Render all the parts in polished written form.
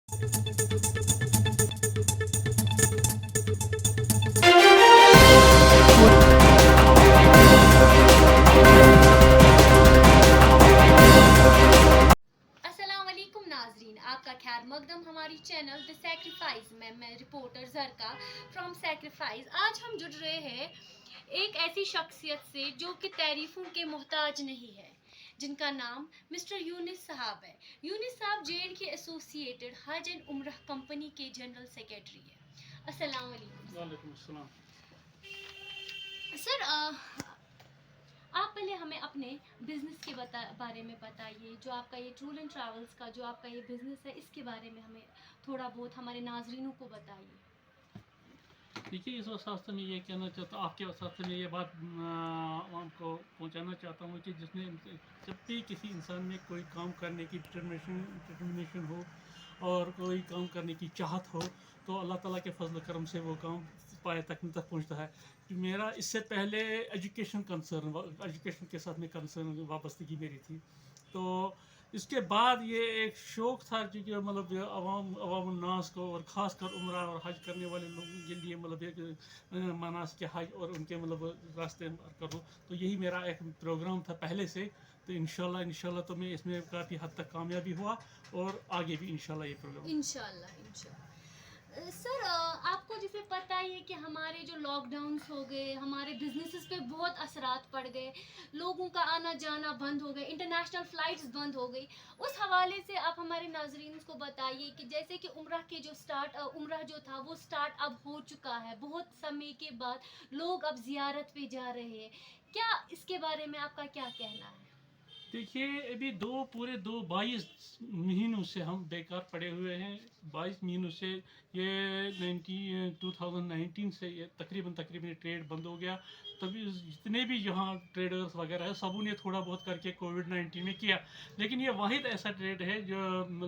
अस्सलामुअलैकुम नाजरीन, आपका खैर मकदम हमारी चैनल द सैक्रिफाइस में मैं रिपोर्टर जरका फ्रॉम सैक्रिफाइस। आज हम जुड़ रहे हैं एक ऐसी शख्सियत से जो कि तारीफों के मोहताज नहीं है, जिनका नाम मिस्टर यूनिस साहब है। यूनिस साहब JNK एसोसिएटेड हज एंड उम्रह कंपनी के जनरल सेक्रेटरी है। अस्सलाम वालेकुम वालेकुम अस्सलाम। सर। आप पहले हमें अपने बिजनेस के बारे में बताइए, जो आपका ये टूर एंड ट्रैवल्स का जो आपका ये बिजनेस है, इसके बारे में हमें थोड़ा बहुत हमारे नाजरीनों को बताइए। देखिए, इस वक्त में ये कहना चाहता हूँ, आपके साथ में ये बात आपको पहुंचाना चाहता हूँ कि जिसने जब भी किसी इंसान में कोई काम करने की डिटर्मिनेशन हो और कोई काम करने की चाहत हो, तो अल्लाह ताला के फजल करम से वो काम पाए तक पहुंचता है। मेरा इससे पहले एजुकेशन के साथ में कंसर्न वाबस्तगी मेरी थी। तो इसके बाद ये एक शौक़ था कि मतलब अवाम नास को और ख़ास कर उम्रा और हज करने वाले लोगों के लिए मतलब एक मनास के हज और उनके मतलब रास्ते करूँ। तो यही मेरा एक प्रोग्राम था पहले से। तो इंशाल्लाह तो मैं इसमें काफ़ी हद तक कामयाबी हुआ और आगे भी इंशाल्लाह ये प्रोग्राम इंशाल्लाह। सर, आपको जैसे पता ही है कि हमारे जो लॉकडाउन्स हो गए, हमारे बिजनेसेस पे बहुत असरात पड़ गए, लोगों का आना जाना बंद हो गए, इंटरनेशनल फ़्लाइट्स बंद हो गई। उस हवाले से आप हमारे नाजरीन को बताइए कि जैसे कि उम्रह के जो उम्रह जो था वो स्टार्ट अब हो चुका है, बहुत समय के बाद लोग अब ज़ियारत पे जा रहे हैं। क्या इसके बारे में आपका क्या कहना है? देखिए, अभी पूरे 22 महीनों से हम बेकार पड़े हुए हैं। 22 महीनों से ये 2019 से ये तकरीबन ट्रेड बंद हो गया। तभी जितने भी यहाँ ट्रेडर्स वगैरह है, सबों ने थोड़ा बहुत करके कोविड-19 में किया। लेकिन ये वाहिद ऐसा ट्रेड है जो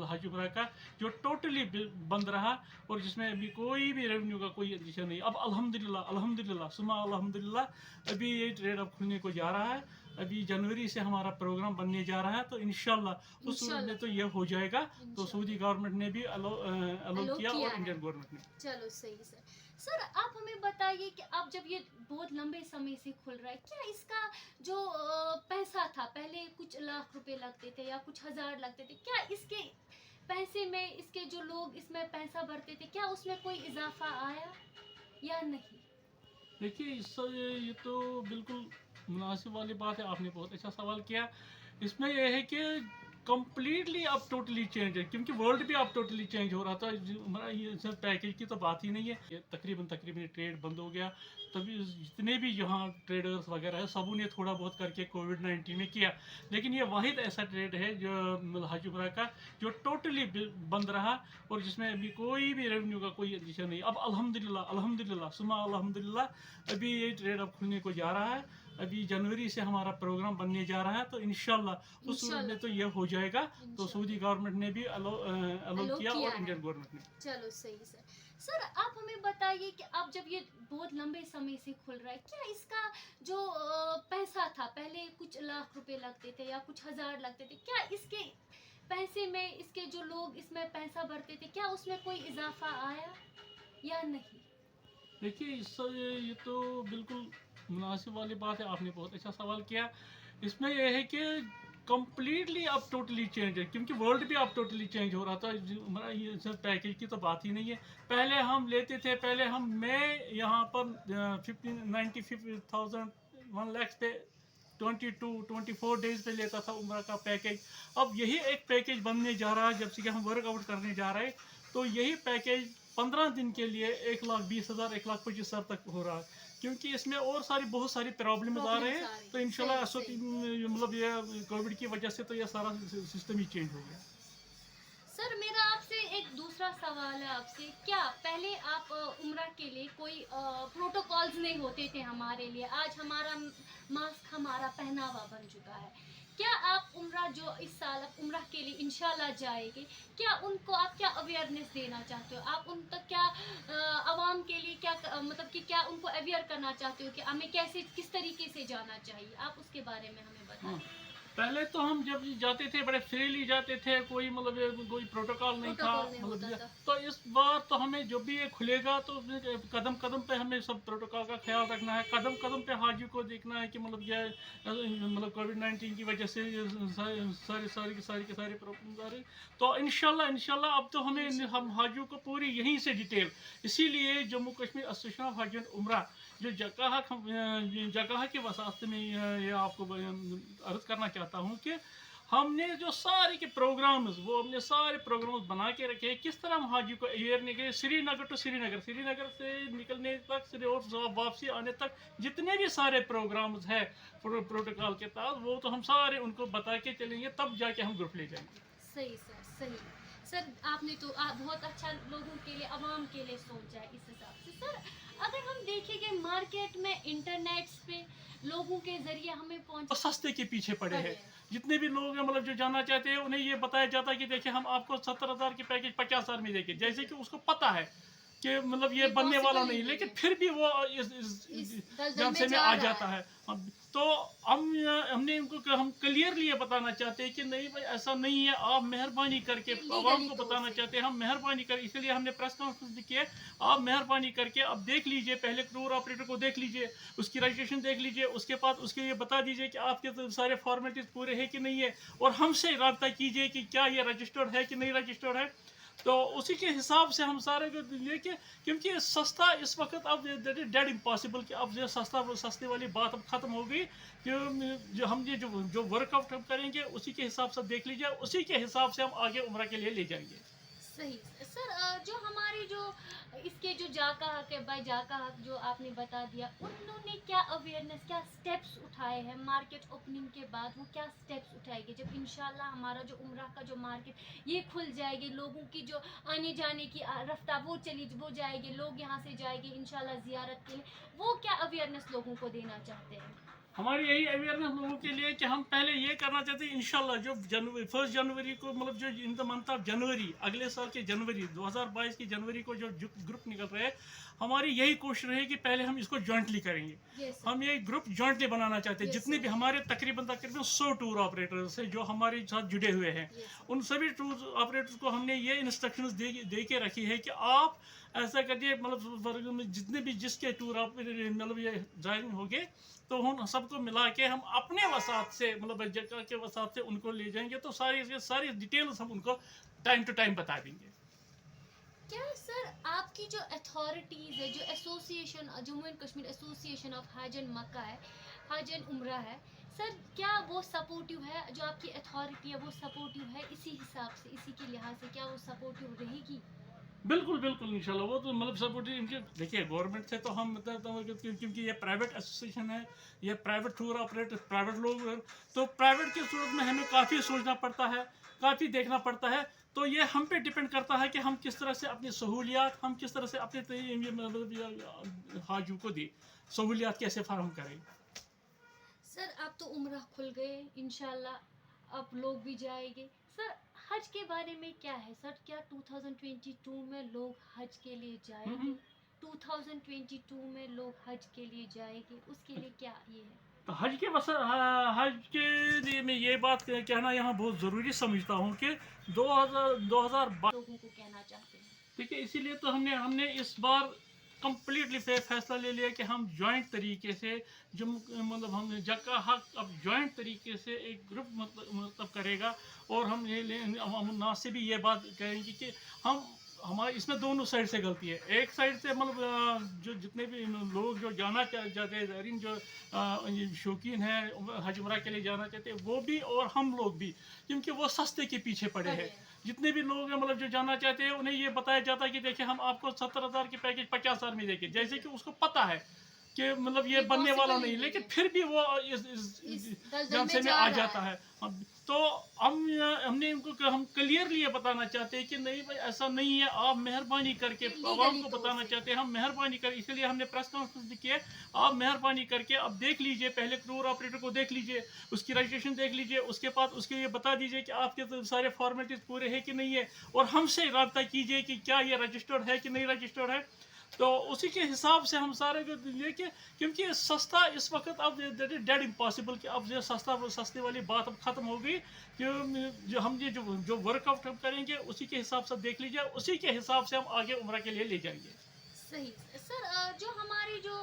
हज उम्रा का जो टोटली बंद रहा और जिसमें अभी कोई भी रेवेन्यू का कोई एडिशन नहीं। अब अल्हम्दुलिल्लाह सुमा अल्हम्दुलिल्लाह अभी ये ट्रेड अब खुलने को जा रहा है। अभी जनवरी से हमारा प्रोग्राम बनने जा रहा है। तो इंशाल्लाह उस सूरत में तो ये हो जाएगा। तो सऊदी गवर्नमेंट ने भी अलो किया और इंडियन गवर्नमेंट ने। चलो सही सर, आप हमें बताइए कि अब जब ये बहुत लंबे समय से खुल रहा है, क्या इसका जो पैसा था, पहले कुछ लाख रुपए लगते थे या कुछ हजार लगते थे, क्या इसके पैसे में इसके जो लोग इसमें पैसा भरते थे, क्या उसमें कोई इजाफा आया या नहीं? देखिए, ये तो बिल्कुल मुनासिब वाली बात है। आपने बहुत अच्छा सवाल किया। इसमें यह है कि कम्प्लीटली अब टोटली चेंज है, क्योंकि वर्ल्ड भी अब टोटली चेंज हो रहा था। ये सब पैकेज की तो बात ही नहीं है। ये तकरीबन ट्रेड बंद हो गया। तभी जितने भी यहाँ ट्रेडर्स वगैरह है, सबों ने थोड़ा बहुत करके कोविड-19 में किया। लेकिन ये वाहिद ऐसा ट्रेड है जो हज उम्रा का जो टोटली बंद रहा और जिसमें अभी कोई भी रेवेन्यू का कोई एडिशन नहीं। अब अल्हम्दुलिल्लाह सुमा अल्हम्दुलिल्लाह अभी ये ट्रेड अब खुलने को जा रहा है। अभी जनवरी से हमारा प्रोग्राम बनने जा रहा है। तो इंशाल्लाह उस सूरत में तो ये हो जाएगा। तो सऊदी गवर्नमेंट ने भी अलो किया और इंडियन गवर्नमेंट ने। चलो सही सर, आप हमें बताइए कि अब जब ये बहुत लंबे समय से खुल रहा है, क्या इसका जो पैसा था, पहले कुछ लाख रुपए लगते थे या कुछ हजार लगते थे, क्या इसके पैसे में इसके जो लोग इसमें पैसा भरते थे, क्या उसमें कोई इजाफा आया या नहीं? देखिए, ये तो बिल्कुल मुनासिब वाली बात है। आपने बहुत अच्छा सवाल किया। इसमें यह है कि कम्प्लीटली अब टोटली चेंज है, क्योंकि वर्ल्ड भी अब टोटली चेंज हो रहा था। ये सब पैकेज की तो बात ही नहीं है। पहले हम लेते थे, मैं यहाँ पर 95,000 1 लाख पे 22-24 डेज पे लेता था उम्र का पैकेज। अब यही एक पैकेज बनने जा रहा है। जब से कि हम वर्कआउट करने जा रहे हैं, तो यही पैकेज 15 दिन के लिए 1,20,000 1,25,000 तक हो रहा है, क्योंकि इसमें और बहुत सारी प्रॉब्लम आ रहे हैं। तो इंशाल्लाह मतलब ये कोविड की वजह से तो ये सारा सिस्टम ही चेंज हो गया। सर, मेरा आपसे एक दूसरा सवाल है आपसे, क्या पहले आप उम्रा के लिए कोई प्रोटोकॉल्स नहीं होते थे हमारे लिए? आज हमारा मास्क हमारा पहनावा बन चुका है। क्या आप उम्रा जो इस साल आप उम्रा के लिए इंशाल्लाह जाएंगे, क्या उनको आप क्या अवेयरनेस देना चाहते हो? आप उन तक क्या आवाम के लिए क्या मतलब कि क्या उनको अवेयर करना चाहते हो कि हमें कैसे किस तरीके से जाना चाहिए? आप उसके बारे में हमें बताएं। पहले तो हम जब जाते थे बड़े फ्रीली जाते थे, कोई मतलब कोई प्रोटोकॉल नहीं था, प्रोटोकॉल नहीं मतलब होता था। तो इस बार तो हमें जब भी ये खुलेगा तो कदम कदम पे हमें सब प्रोटोकॉल का ख्याल रखना है, कदम कदम पे हाजी को देखना है कि मतलब ये मतलब कोविड-19 की वजह से ये सारे के सारे प्रॉब्लम आ रही। तो इंशाल्लाह अब तो हमें हम हाजियों को पूरी यहीं से डिटेल, इसीलिए जम्मू कश्मीर एसोसिएशन ऑफ हज एंड उम्रा जो जगह के वसात में ये आपको अर्ज करना चाहता हूँ कि हमने जो सारे के प्रोग्राम्स वो हमने सारे प्रोग्राम्स बना के रखे, किस तरह हम हाजी को अवेयर नहीं गए, श्रीनगर टू श्रीनगर से निकलने तक और वापसी आने तक जितने भी सारे प्रोग्राम्स है प्रोटोकॉल के तहत, वो तो हम सारे उनको बता के चलेंगे, तब जाके हम ग्रुप ले जाएंगे। सही सर, सही सर, आपने तो बहुत अच्छा लोगों के लिए, आवाम के लिए सोचा है इस हिसाब से। सर अगर हम देखें कि मार्केट में इंटरनेट पे लोगों के जरिए हमें तो सस्ते के पीछे पड़े हैं, पड़े जितने भी लोग हैं मतलब जो जाना चाहते हैं उन्हें ये बताया जाता है कि देखिए हम आपको 70,000 की पैकेज 50,000 में देंगे, जैसे कि उसको पता है कि मतलब ये बनने वाला नहीं, लेकिन फिर भी वो इस जलसे में आ जाता है। तो हमने इनको हम क्लियरली ये बताना चाहते हैं कि नहीं भाई ऐसा नहीं है, आप मेहरबानी करके आवाम को बताना चाहते हैं, हम मेहरबानी कर, इसलिए हमने प्रेस कॉन्फ्रेंस भी किया, आप मेहरबानी करके अब देख लीजिए, पहले टूर ऑपरेटर को देख लीजिए, उसकी रजिस्ट्रेशन देख लीजिए, उसके बाद उसके ये बता दीजिए कि आपके तो सारे फॉर्मेलिटीज पूरे हैं कि नहीं है, और हमसे रब्ता कीजिए कि क्या ये रजिस्टर्ड है कि नहीं रजिस्टर्ड है। तो उसी के हिसाब से हम सारे लेके, क्योंकि सस्ता इस वक्त अब डेड इम्पॉसिबल कि अब ये सस्ते वाली बात अब ख़त्म हो गई, कि जो हम ये जो वर्कआउट हम करेंगे उसी के हिसाब से देख लीजिए, उसी के हिसाब से हम आगे उम्रा के लिए ले जाएंगे। सही सर, जो हमारी जो इसके जो जाका हक है, भाई जाका हक जो आपने बता दिया, उन्होंने क्या अवेयरनेस, क्या स्टेप्स उठाए हैं मार्केट ओपनिंग के बाद, वो क्या स्टेप्स उठाएंगे जब इंशाल्लाह हमारा जो उम्रा का जो मार्केट ये खुल जाएगी, लोगों की जो आने जाने की रफ्तार वो जाएगी, लोग यहाँ से जाएंगे इंशाल्लाह जियारत के लिए, वो क्या अवेयरनेस लोगों को देना चाहते हैं? हमारी यही अवेयरनेस लोगों के लिए कि हम पहले ये करना चाहते हैं इंशाल्लाह जो 1 जनवरी को मतलब जो in the month of January, अगले साल के जनवरी 2022 की जनवरी को जो ग्रुप निकल रहे हैं, हमारी यही कोशिश रही कि पहले हम इसको जॉइंटली करेंगे। Yes, हम ये ग्रुप जॉइंटली बनाना चाहते हैं, Yes, जितने sir. भी हमारे तकरीबन 100 टूर ऑपरेटर्स हैं जो हमारे साथ जुड़े हुए हैं, Yes, sir. उन सभी टूर ऑपरेटर्स को हमने ये इंस्ट्रक्शंस दे के रखी है कि आप ऐसा करिए, मतलब जितने भी जिसके टूर ऑपरेटर मतलब ये ज्वाइन हो गए, तो हम सबको मिला के हम अपने वसात से मतलब जगह के वसात से उनको ले जाएंगे, तो सारी डिटेल्स हम उनको टाइम टू टाइम बता देंगे। क्या सर आपकी जो अथॉरिटीज़ है, जो association Jammu and Kashmir association of हज एंड मक्का है, हज एंड उम्रा है, सर क्या वो सपोर्टिव है, जो आपकी अथॉरिटी है वो सपोर्टिव है इसी हिसाब से, इसी के लिहाज से क्या वो सपोर्टिव रहेगी? बिल्कुल इंशाल्लाह, वो तो मतलब सपोर्ट इनके देखिए गवर्नमेंट से तो हम मतलब क्योंकि ये प्राइवेट एसोसिएशन है, ये प्राइवेट टूर ऑपरेटर प्राइवेट लोग हैं, तो प्राइवेट की सूरत में हमें काफ़ी सोचना पड़ता है, काफ़ी देखना पड़ता है, तो ये हम पे डिपेंड करता है कि हम किस तरह से अपनी सहूलियात, हम किस तरह से अपने मतलब हाजियों को दी सहूलियात कैसे फराहम करें। सर अब तो उम्रा खुल गए इंशाल्लाह, अब लोग भी जाएंगे। सर हज के बारे में क्या है सर, क्या 2022 में लोग हज के लिए जाएंगे? 2022 में लोग हज के लिए जाएंगे, उसके लिए क्या ये है? तो हज के लिए मैं ये बात कहना यहाँ बहुत ज़रूरी समझता हूँ कि 2022 लोगों को कहना चाहते हैं? ठीक है, इसीलिए तो हमने इस बार कम्प्लीटली फैसला ले लिया कि हम जॉइंट तरीके से जो मतलब हमने जगह हक अब जॉइंट तरीके से एक ग्रुप मतलब करेगा, और हम ना से भी ये बात कहेंगे कि हमारे इसमें दोनों साइड से गलती है, एक साइड से मतलब जो जितने भी लोग जो जाना चाहते हैं, जो शौकीन हैं हज उम्रा के लिए जाना चाहते हैं वो भी, और हम लोग भी, क्योंकि वो सस्ते के पीछे पड़े हैं, जितने भी लोग हैं मतलब जो जाना चाहते हैं उन्हें ये बताया जाता है कि देखिए हम आपको 70,000 की पैकेज 50,000 में देंगे, जैसे कि उसको पता है कि मतलब ये बनने वाला नहीं, लेकिन फिर भी वो इस जलसे में आ जाता है। तो हमने इनको हम क्लियरली ये बताना चाहते हैं कि नहीं भाई ऐसा नहीं है, आप मेहरबानी करके आवाम को बताना चाहते हैं, हम मेहरबानी कर, इसलिए हमने प्रेस कॉन्फ्रेंस भी किया, आप मेहरबानी करके अब देख लीजिए, पहले टूर ऑपरेटर को देख लीजिए, उसकी रजिस्ट्रेशन देख लीजिए, उसके बाद उसके ये बता दीजिए कि आपके तो सारे फॉर्मेलिटीज पूरे हैं कि नहीं है, और हमसे रब्ता कीजिए कि क्या ये रजिस्टर्ड है कि नहीं रजिस्टर्ड है। तो उसी के हिसाब से हम सारे को लेके, क्योंकि सस्ता इस वक्त अब डेड इम्पॉसिबल कि अब ये सस्ते वाली बात अब ख़त्म हो गई कि जो हम ये जो वर्कआउट हम करेंगे उसी के हिसाब से देख लीजिए, उसी के हिसाब से हम आगे उम्र के लिए ले जाएंगे। सही सर, जो हमारे जो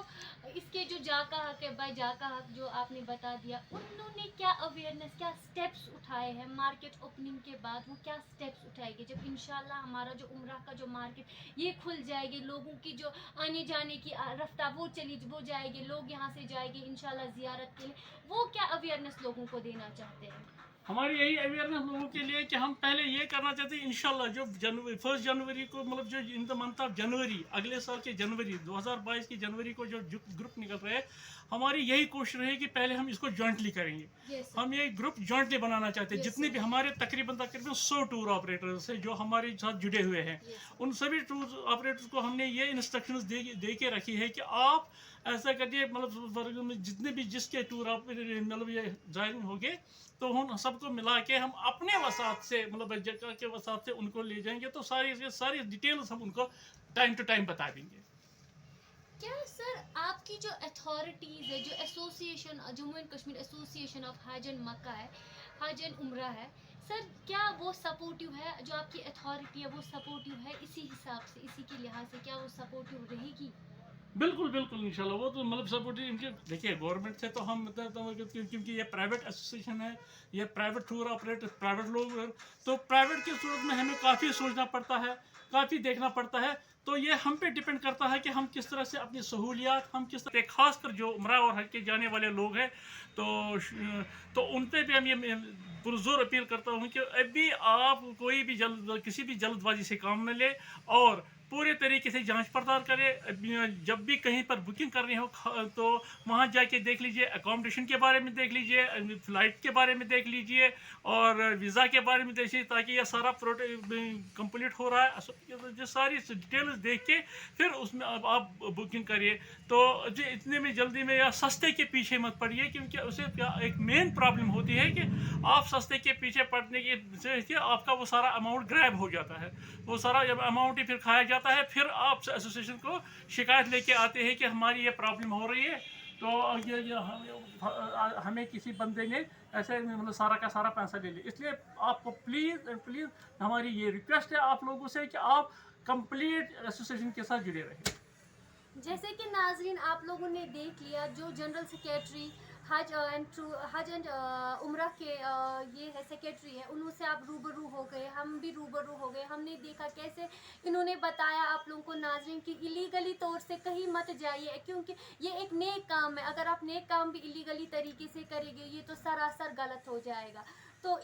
इसके जो जाका हक है, भाई जाका हक जो आपने बता दिया, उन्होंने क्या अवेयरनेस, क्या स्टेप्स उठाए हैं मार्केट ओपनिंग के बाद, वो क्या स्टेप्स उठाएंगे जब इंशाल्लाह हमारा जो उम्रा का जो मार्केट ये खुल जाएगी, लोगों की जो आने जाने की रफ्तार वो जाएगी, लोग यहाँ से जाएंगे इंशाल्लाह ज़ियारत के लिए, वो क्या अवेयरनेस लोगों को देना चाहते हैं? हमारी यही अवेयरनेस लोगों के लिए कि हम पहले ये करना चाहते हैं इंशाल्लाह जो 1 जनवरी को, मतलब जो in the month of January, अगले साल के जनवरी 2022 की जनवरी को जो ग्रुप निकल रहे हैं, हमारी यही कोशिश रही कि पहले हम इसको जॉइंटली करेंगे। Yes, sir. हम ये ग्रुप जॉइंटली बनाना चाहते हैं। Yes, जितने sir. भी हमारे तकरीबन 100 टूर ऑपरेटर्स हैं जो हमारे साथ जुड़े हुए हैं, Yes, sir. उन सभी टूर ऑपरेटर्स को हमने ये इंस्ट्रक्शंस दे के रखी है कि आप ऐसा करिए, मतलब जितने भी जिसके टूर ऑपरेटर मतलब ये ज्वाइन होंगे तो हम सबको मिला के हम अपने वसात से, मतलब जगह के वसात से उनको ले जाएंगे, तो सारी डिटेल्स हम उनको टाइम टू टाइम बता देंगे। क्या सर आपकी जो अथॉरिटीज़ है, जो association Jammu and Kashmir association of हज एंड मक्का है, हज एंड उम्रा है, सर क्या वो सपोर्टिव है? जो आपकी अथॉरिटी है वो सपोर्टिव है इसी हिसाब से, इसी के लिहाज से क्या वो सपोर्टिव रहेगी? बिल्कुल बिल्कुल इंशाल्लाह, वो तो मतलब सपोर्टिव इनके, देखिए गवर्नमेंट से तो हम मतलब क्योंकि ये प्राइवेट एसोसिएशन है, ये प्राइवेट टूर ऑपरेटर प्राइवेट लोग, तो प्राइवेट की सूरत में हमें काफ़ी सोचना पड़ता है, काफ़ी देखना पड़ता है। तो ये हम पे डिपेंड करता है कि हम किस तरह से अपनी सहूलियात, हम किस तरह, खासकर जो उम्रा और हज के जाने वाले लोग हैं, तो उन पे भी हम ये पुरजोर अपील करता हूँ कि अभी आप कोई भी किसी भी जल्दबाजी से काम न ले और पूरे तरीके से जांच पड़ताल करें। जब भी कहीं पर बुकिंग करनी हो तो वहाँ जाके देख लीजिए, अकोमोडेशन के बारे में देख लीजिए, फ़्लाइट के बारे में देख लीजिए और वीज़ा के बारे में देखिए, ताकि यह सारा कंप्लीट हो रहा है, जो सारी डिटेल्स देख के फिर उसमें आप बुकिंग करिए। तो जो इतने में जल्दी में या सस्ते के पीछे मत पड़िए, क्योंकि उसे क्या एक मेन प्रॉब्लम होती है कि आप सस्ते के पीछे पड़ने की से आपका वो सारा अमाउंट ग्रैब हो जाता है, वो सारा जब अमाउंट ही फिर खाया जाता है, फिर आप एसोसिएशन को शिकायत लेके आते हैं कि हमारी ये प्रॉब्लम हो रही है। तो हमें किसी बंदे ने ऐसे मतलब सारा का सारा पैसा ले लिया। इसलिए आपको प्लीज़ हमारी ये रिक्वेस्ट है आप लोगों से कि आप कंप्लीट एसोसिएशन के साथ जुड़े रहें। जैसे कि नाजरीन आप लोगों ने देख लिया, जो जनरल सेक्रेटरी हज एंड उम्रा के ये है सेक्रेटरी है, उनसे आप रूबरू हो गए, हम भी रूबरू हो गए, हमने देखा कैसे इन्होंने बताया आप लोगों को नाजरीन कि इलीगली तौर से कहीं मत जाइए, क्योंकि ये एक नेक काम है। अगर आप नेक काम भी इलीगली तरीके से करेंगे ये तो सरासर गलत हो जाएगा। तो